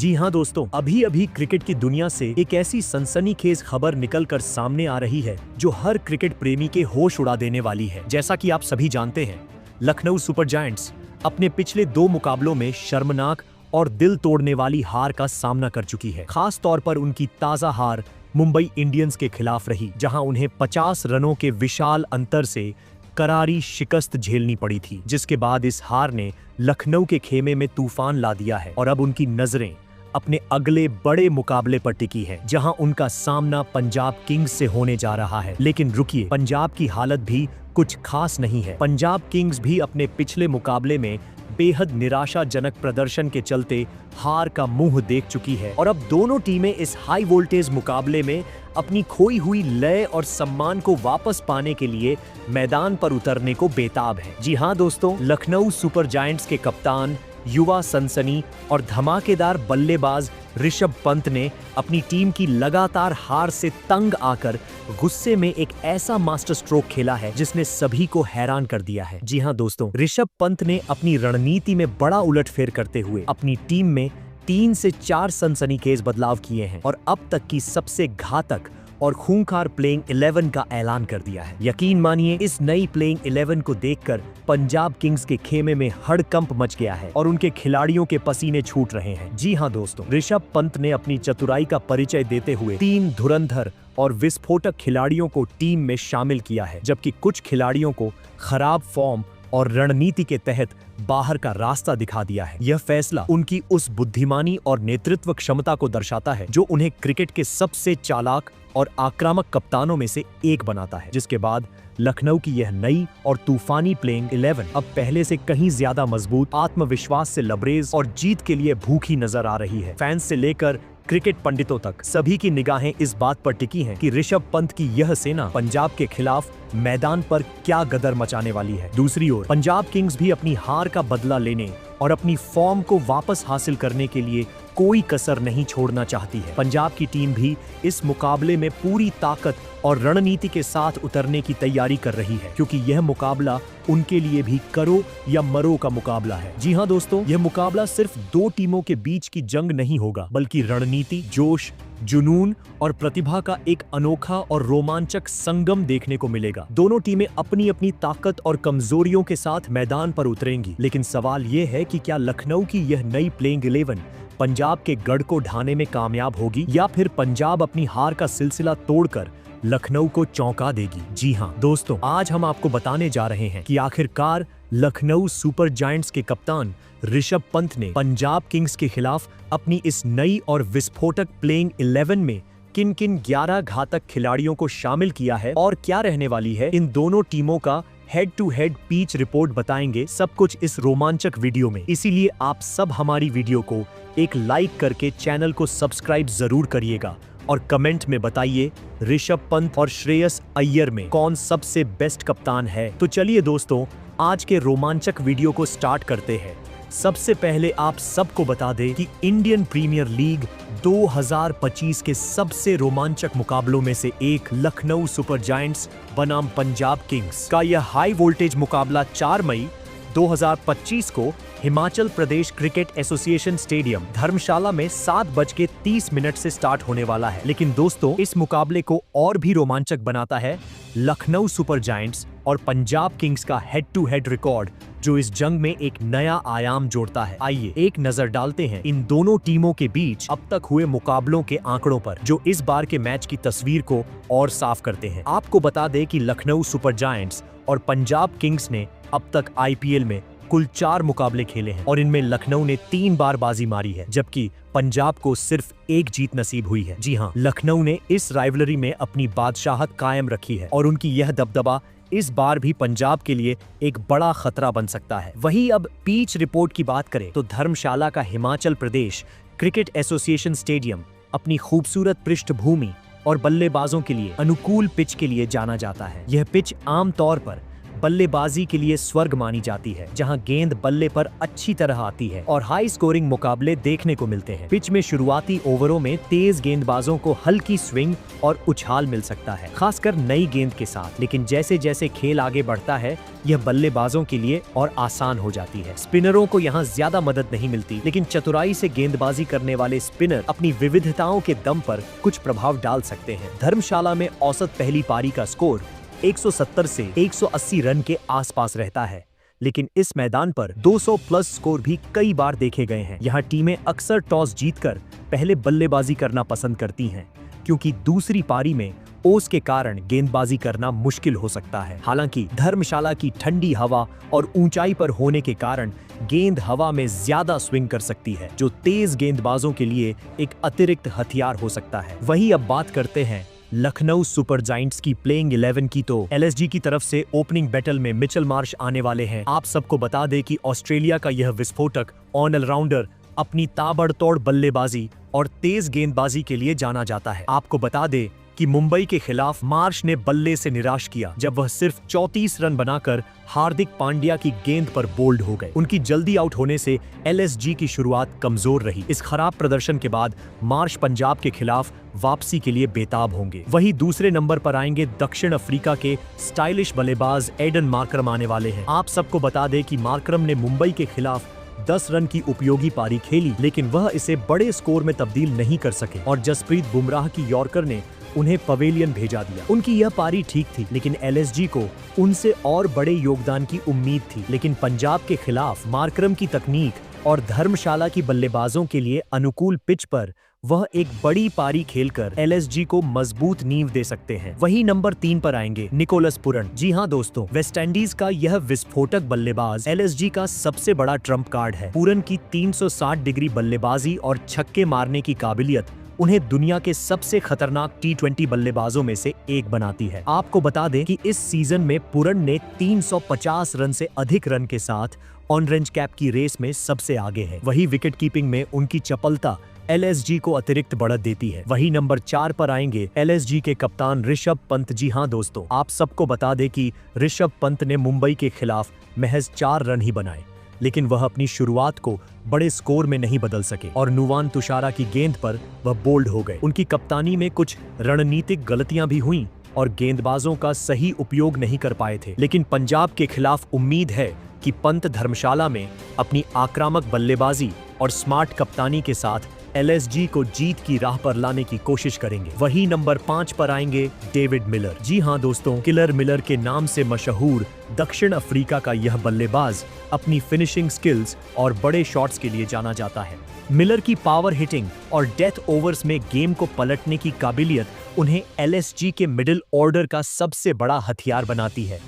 जी हाँ दोस्तों, अभी अभी क्रिकेट की दुनिया से एक ऐसी सनसनीखेज खबर निकलकर सामने आ रही है जो हर क्रिकेट प्रेमी के होश उड़ा देने वाली है। जैसा कि आप सभी जानते हैं, लखनऊ सुपर जायंट्स अपने पिछले 2 मुकाबलों में शर्मनाक और दिल तोड़ने वाली हार का सामना कर चुकी है। खास तौर पर उनकी ताजा हार मुंबई इंडियंस के खिलाफ रही, जहां उन्हें 50 रनों के विशाल अंतर से करारी शिकस्त झेलनी पड़ी थी, जिसके बाद इस हार ने लखनऊ के खेमे में तूफान ला दिया है और अब उनकी नजरें अपने अगले बड़े मुकाबले पर टिकी है, जहां उनका सामना पंजाब किंग्स से होने जा रहा है। लेकिन रुकिए, पंजाब की हालत भी कुछ खास नहीं है। पंजाब किंग्स भी अपने पिछले मुकाबले में बेहद निराशाजनक प्रदर्शन के चलते हार का मुंह देख चुकी है और अब दोनों टीमें इस हाई वोल्टेज मुकाबले में अपनी खोई हुई लय और सम्मान को वापस पाने के लिए मैदान पर उतरने को बेताब है। जी हाँ दोस्तों, लखनऊ सुपर जायंट्स के कप्तान, युवा सनसनी और धमाकेदार बल्लेबाज ऋषभ पंत ने अपनी टीम की लगातार हार से तंग आकर गुस्से में एक ऐसा मास्टर स्ट्रोक खेला है जिसने सभी को हैरान कर दिया है। जी हाँ दोस्तों, ऋषभ पंत ने अपनी रणनीति में बड़ा उलटफेर करते हुए अपनी टीम में 3 से 4 सनसनीखेज बदलाव किए हैं और अब तक की सबसे घातक और खूंखार प्लेइंग 11 का ऐलान कर दिया है। यकीन मानिए, इस नई प्लेइंग 11 को देखकर पंजाब किंग्स के खेमे में हड़कंप मच गया है और उनके खिलाड़ियों के पसीने छूट रहे हैं। जी हाँ दोस्तों, ऋषभ पंत ने अपनी चतुराई का परिचय देते हुए 3 धुरंधर और विस्फोटक खिलाड़ियों को टीम में शामिल किया है, जबकि कुछ खिलाड़ियों को खराब फॉर्म और रणनीति के तहत बाहर का रास्ता दिखा दिया है। यह फैसला उनकी उस बुद्धिमानी और नेतृत्व क्षमता को दर्शाता है जो उन्हें क्रिकेट के सबसे चालाक और आक्रामक कप्तानों में से एक बनाता है। जिसके बाद लखनऊ की यह नई और तूफानी प्लेइंग 11 अब पहले से कहीं ज्यादा मजबूत, आत्मविश्वास से लबरेज और जीत के लिए भूखी नजर आ रही है। फैंस से लेकर क्रिकेट पंडितों तक सभी की निगाहें इस बात पर टिकी हैं कि ऋषभ पंत की यह सेना पंजाब के खिलाफ मैदान पर क्या गदर मचाने वाली है। दूसरी ओर पंजाब किंग्स भी अपनी हार का बदला लेने और अपनी फॉर्म को वापस हासिल करने के लिए कोई कसर नहीं छोड़ना चाहती है। पंजाब की टीम भी इस मुकाबले में पूरी ताकत और रणनीति के साथ उतरने की तैयारी कर रही है, क्योंकि यह मुकाबला उनके लिए भी करो या मरो का मुकाबला है। जी हाँ दोस्तों, यह मुकाबला सिर्फ 2 टीमों के बीच की जंग नहीं होगा, बल्कि रणनीति, जोश, जुनून और प्रतिभा का एक अनोखा और रोमांचक संगम देखने को मिलेगा। दोनों टीमें अपनी अपनी ताकत और कमजोरियों के साथ मैदान पर उतरेंगी, लेकिन सवाल यह है कि क्या लखनऊ की यह नई प्लेइंग 11 पंजाब के गढ़ को ढाने में कामयाब होगी या फिर पंजाब अपनी हार का सिलसिला तोड़कर लखनऊ को चौंका देगी। जी हाँ दोस्तों, आज हम आपको बताने जा रहे हैं कि आखिरकार लखनऊ सुपर जायंट्स के कप्तान ऋषभ पंत ने पंजाब किंग्स के खिलाफ अपनी इस नई और विस्फोटक प्लेइंग 11 में किन किन 11 घातक खिलाड़ियों को शामिल किया है और क्या रहने वाली है इन दोनों टीमों का head to head pitch report. बताएंगे सब कुछ इस रोमांचक वीडियो में, इसीलिए आप सब हमारी वीडियो को एक लाइक करके चैनल को सब्सक्राइब जरूर करिएगा और कमेंट में बताइए ऋषभ पंत और श्रेयस अय्यर में कौन सबसे बेस्ट कप्तान है। तो चलिए दोस्तों, आज के रोमांचक वीडियो को स्टार्ट करते हैं। सबसे पहले आप सबको बता दें कि इंडियन प्रीमियर लीग 2025 के सबसे रोमांचक मुकाबलों में से एक लखनऊ सुपर जायंट्स बनाम पंजाब किंग्स का यह हाई वोल्टेज मुकाबला 4 मई 2025 को Himachal Pradesh cricket association stadium धर्मशाला में 7:30 से स्टार्ट होने वाला है। लेकिन दोस्तों, इस मुकाबले को और भी रोमांचक बनाता है लखनऊ सुपर जायंट्स और पंजाब किंग्स का हेड टू हेड रिकॉर्ड, जो इस जंग में एक नया आयाम जोड़ता है। आइए एक नजर डालते हैं इन दोनों टीमों के बीच अब तक हुए मुकाबलों के आंकड़ों पर, जो इस बार के मैच की तस्वीर को और साफ करते हैं। आपको बता दें कि लखनऊ सुपर जायंट्स और पंजाब किंग्स ने अब तक आईपीएल में कुल 4 मुकाबले खेले हैं और इनमें लखनऊ ने 3 बार बाजी मारी है, जबकि पंजाब को सिर्फ 1 जीत नसीब हुई है। जी हाँ, लखनऊ ने इस राइवलरी में अपनी बादशाहत कायम रखी है और उनकी यह दबदबा इस बार भी पंजाब के लिए एक बड़ा खतरा बन सकता है। वहीं अब पिच रिपोर्ट की बात करें तो धर्मशाला का Himachal Pradesh cricket association stadium अपनी खूबसूरत पृष्ठभूमि और बल्लेबाजों के लिए अनुकूल पिच के लिए जाना जाता है। यह पिच आमतौर पर बल्लेबाजी के लिए स्वर्ग मानी जाती है, जहां गेंद बल्ले पर अच्छी तरह आती है और हाई स्कोरिंग मुकाबले देखने को मिलते हैं। पिच में शुरुआती ओवरों में तेज गेंदबाजों को हल्की स्विंग और उछाल मिल सकता है, खासकर नई गेंद के साथ। लेकिन जैसे जैसे खेल आगे बढ़ता है, यह बल्लेबाजों के लिए और आसान हो जाती है। स्पिनरों को यहाँ ज्यादा मदद नहीं मिलती, लेकिन चतुराई से गेंदबाजी करने वाले स्पिनर अपनी विविधताओं के दम पर कुछ प्रभाव डाल सकते हैं। धर्मशाला में औसत पहली पारी का स्कोर 170 से 180 रन के आसपास रहता है, लेकिन इस मैदान पर 200 प्लस स्कोर भी कई बार देखे गए हैं। यहाँ टीमें अक्सर टॉस जीतकर पहले बल्लेबाजी करना पसंद करती हैं, क्योंकि दूसरी पारी में ओस के कारण गेंदबाजी करना मुश्किल हो सकता है। हालांकि धर्मशाला की ठंडी हवा और ऊंचाई पर होने के कारण गेंद हवा में ज्यादा स्विंग कर सकती है, जो तेज गेंदबाजों के लिए एक अतिरिक्त हथियार हो सकता है। वहीं अब बात करते हैं लखनऊ सुपर जायंट्स की प्लेइंग 11 की। तो एलएसजी की तरफ से ओपनिंग बैटल में मिचेल मार्श आने वाले हैं। आप सबको बता दें कि ऑस्ट्रेलिया का यह विस्फोटक ऑलराउंडर अपनी ताबड़तोड़ बल्लेबाजी और तेज गेंदबाजी के लिए जाना जाता है। आपको बता दें कि मुंबई के खिलाफ मार्श ने बल्ले से निराश किया, जब वह सिर्फ 34 रन बनाकर हार्दिक पांड्या की गेंद पर बोल्ड हो गए। उनकी जल्दी आउट होने से एलएसजी की शुरुआत कमजोर रही। इस खराब प्रदर्शन के बाद मार्श पंजाब के खिलाफ वापसी के लिए बेताब होंगे। वहीं दूसरे नंबर पर आएंगे दक्षिण अफ्रीका के स्टाइलिश बल्लेबाज एडन मार्करम आने वाले हैं। आप सबको बता दें कि मार्करम ने मुंबई के खिलाफ 10 रन की उपयोगी पारी खेली, लेकिन वह इसे बड़े स्कोर में तब्दील नहीं कर सके और जसप्रीत बुमराह की यॉर्कर ने उन्हें पवेलियन भेजा दिया। उनकी यह पारी ठीक थी, लेकिन एलएसजी को उनसे और बड़े योगदान की उम्मीद थी। लेकिन पंजाब के खिलाफ मार्करम की तकनीक और धर्मशाला की बल्लेबाजों के लिए अनुकूल पिच पर वह एक बड़ी पारी खेलकर एलएसजी को मजबूत नींव दे सकते हैं। वहीं नंबर 3 पर आएंगे निकोलस पुरन। जी हां दोस्तों, वेस्टइंडीज का यह विस्फोटक बल्लेबाज एलएसजी का सबसे बड़ा ट्रम्प कार्ड है। पुरन की 360 डिग्री बल्लेबाजी और छक्के मारने की काबिलियत उन्हें दुनिया के सबसे खतरनाक टी20 बल्लेबाजों में से एक बनाती है। आपको बता दें कि इस सीजन में पुरन ने 350 रन से अधिक रन के साथ ऑरेंज कैप की रेस में सबसे आगे है। वही विकेट कीपिंग में उनकी चपलता एलएसजी को अतिरिक्त बढ़त देती है। वही नंबर 4 पर आएंगे एलएसजी के कप्तान ऋषभ पंत। जी हां दोस्तों, आप सबको बता दें कि ऋषभ पंत ने मुंबई के खिलाफ महज 4 रन ही बनाए, लेकिन वह अपनी शुरुआत को बड़े स्कोर में नहीं बदल सके और नुवान तुषारा की गेंद पर वह बोल्ड हो गए। उनकी कप्तानी में कुछ रणनीतिक गलतियां भी हुईं और गेंदबाजों का सही उपयोग नहीं कर पाए थे। लेकिन पंजाब के खिलाफ उम्मीद है कि पंत धर्मशाला में अपनी आक्रामक बल्लेबाजी और स्मार्ट कप्तानी के साथ एलएसजी को जीत की राह पर लाने की कोशिश करेंगे। वही नंबर 5 पर आएंगे डेविड मिलर। जी हां दोस्तों, किलर मिलर के नाम से मशहूर दक्षिण अफ्रीका का यह बल्लेबाज अपनी फिनिशिंग स्किल्स और बड़े शॉट्स के लिए जाना जाता है। मिलर की पावर हिटिंग और डेथ ओवर्स में गेम को पलटने की काबिलियत उन्हें एलएसजी के मिडिल ऑर्डर का सबसे बड़ा हथियार बनाती है।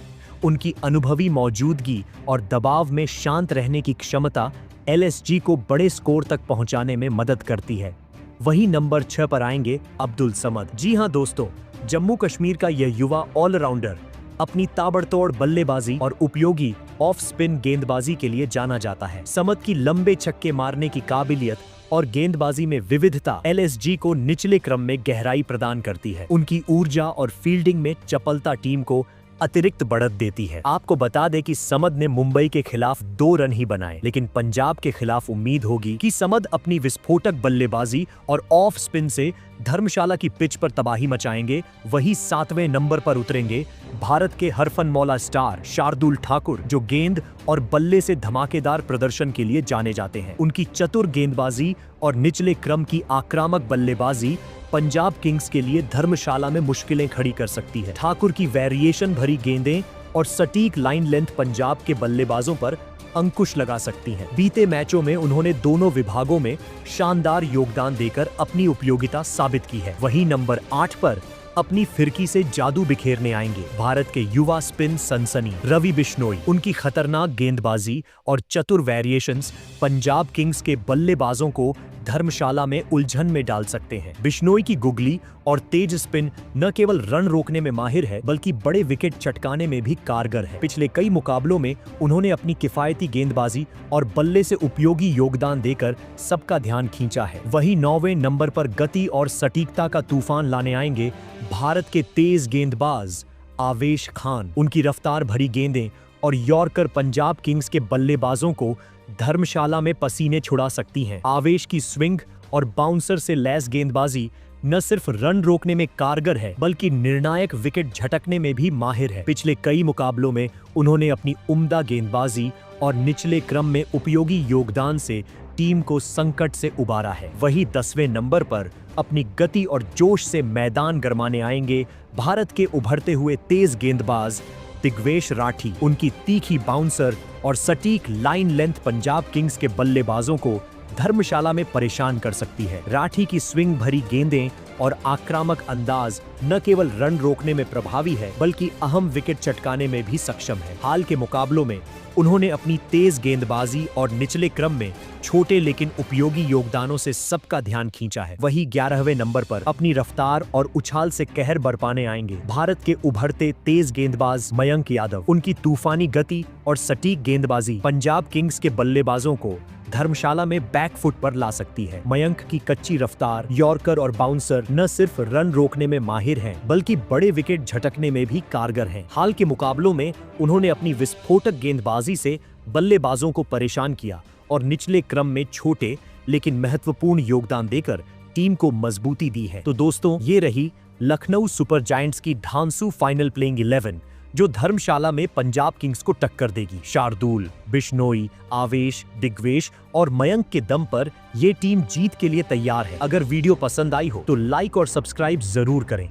उनकी अनुभवी मौजूदगी और दबाव में शांत रहने की क्षमता एलएसजी को बड़े स्कोर तक पहुंचाने में मदद करती है। वही नंबर 6 पर आएंगे अब्दुल समद। जी हां दोस्तों, जम्मू कश्मीर का यह युवा ऑलराउंडर अपनी ताबड़तोड़ बल्लेबाजी और उपयोगी ऑफ स्पिन गेंदबाजी के लिए जाना जाता है। समद की लंबे छक्के मारने की काबिलियत और गेंदबाजी में विविधता एलएसजी को निचले क्रम में गहराई प्रदान करती है। उनकी ऊर्जा और फील्डिंग में चपलता टीम को अतिरिक्त बढ़त देती है। आपको बता दें कि समद ने मुंबई के खिलाफ 2 रन ही बनाए, लेकिन पंजाब के खिलाफ उम्मीद होगी कि समद अपनी विस्फोटक बल्लेबाजी और ऑफ स्पिन से धर्मशाला की पिच पर तबाही मचाएंगे। वही 7वें नंबर पर उतरेंगे भारत के हरफनमौला स्टार शार्दुल ठाकुर, जो गेंद और बल्ले से धमाकेदार प्रदर्शन के लिए जाने जाते हैं। उनकी चतुर गेंदबाजी और निचले क्रम की आक्रामक बल्लेबाजी पंजाब किंग्स के लिए धर्मशाला में मुश्किलें खड़ी कर सकती है। ठाकुर की वेरिएशन भरी गेंदें और सटीक लाइन लेंथ पंजाब के बल्लेबाजों पर अंकुश लगा सकती हैं। बीते मैचों में उन्होंने दोनों विभागों में शानदार योगदान देकर अपनी उपयोगिता साबित की है। वहीं नंबर 8 पर अपनी फिरकी से जादू बिखेरने आएंगे भारत के युवा स्पिन सनसनी रवि बिश्नोई। उनकी खतरनाक गेंदबाजी और चतुर वेरिएशंस पंजाब किंग्स के बल्लेबाजों को धर्मशाला में उलझन में डाल सकते हैं। बिश्नोई की गुगली और तेज स्पिन न केवल रन रोकने में माहिर है, बल्कि बड़े विकेट चटकाने में भी कारगर है। पिछले कई मुकाबलों में उन्होंने अपनी किफायती गेंदबाजी और बल्ले से उपयोगी योगदान देकर सबका ध्यान खींचा है। वहीं 9वें नंबर पर गति और सटीकता का तूफान लाने आएंगे भारत के तेज गेंदबाज आवेश खान उनकी रफ्तार भरी गेंदें और यॉर्कर पंजाब किंग्स के बल्लेबाजों को धर्मशाला में पसीने छुड़ा सकती हैं। आवेश की स्विंग और बाउंसर से लैस गेंदबाजी न सिर्फ रन रोकने में कारगर है बल्कि निर्णायक विकेट झटकने में भी माहिर है। पिछले कई मुकाबलों में उन्होंने अपनी उम्दा गेंदबाजी और निचले क्रम में उपयोगी योगदान से टीम को संकट से उबारा है। वही 10वें नंबर पर अपनी गति और जोश से मैदान गरमाने आएंगे भारत के उभरते हुए तेज गेंदबाज दिग्वेश राठी। उनकी तीखी बाउंसर और सटीक लाइन लेंथ पंजाब किंग्स के बल्लेबाजों को धर्मशाला में परेशान कर सकती है। राठी की स्विंग भरी गेंदें और आक्रामक अंदाज न केवल रन रोकने में प्रभावी है बल्कि अहम विकेट चटकाने में भी सक्षम है। हाल के मुकाबलों में उन्होंने अपनी तेज गेंदबाजी और निचले क्रम में छोटे लेकिन उपयोगी योगदानों से सबका ध्यान खींचा है। वही 11वें नंबर पर अपनी रफ्तार और उछाल से कहर बरपाने आएंगे भारत के उभरते तेज गेंदबाज मयंक यादव। उनकी तूफानी गति और सटीक गेंदबाजी पंजाब किंग्स के बल्लेबाजों को धर्मशाला में बैकफुट पर ला सकती है। मयंक की कच्ची रफ्तार, यॉर्कर और बाउंसर न सिर्फ रन रोकने में माहिर हैं बल्कि बड़े विकेट झटकने में भी कारगर हैं। हाल के मुकाबलों में उन्होंने अपनी विस्फोटक गेंदबाजी से बल्लेबाजों को परेशान किया और निचले क्रम में छोटे लेकिन महत्वपूर्ण योगदान देकर टीम को मजबूती दी है। तो दोस्तों, ये रही लखनऊ सुपर जायंट्स की धांसू फाइनल प्लेइंग 11 जो धर्मशाला में पंजाब किंग्स को टक्कर देगी। शार्दुल, बिश्नोई, आवेश, दिग्वेश और मयंक के दम पर ये टीम जीत के लिए तैयार है। अगर वीडियो पसंद आई हो तो लाइक और सब्सक्राइब जरूर करें।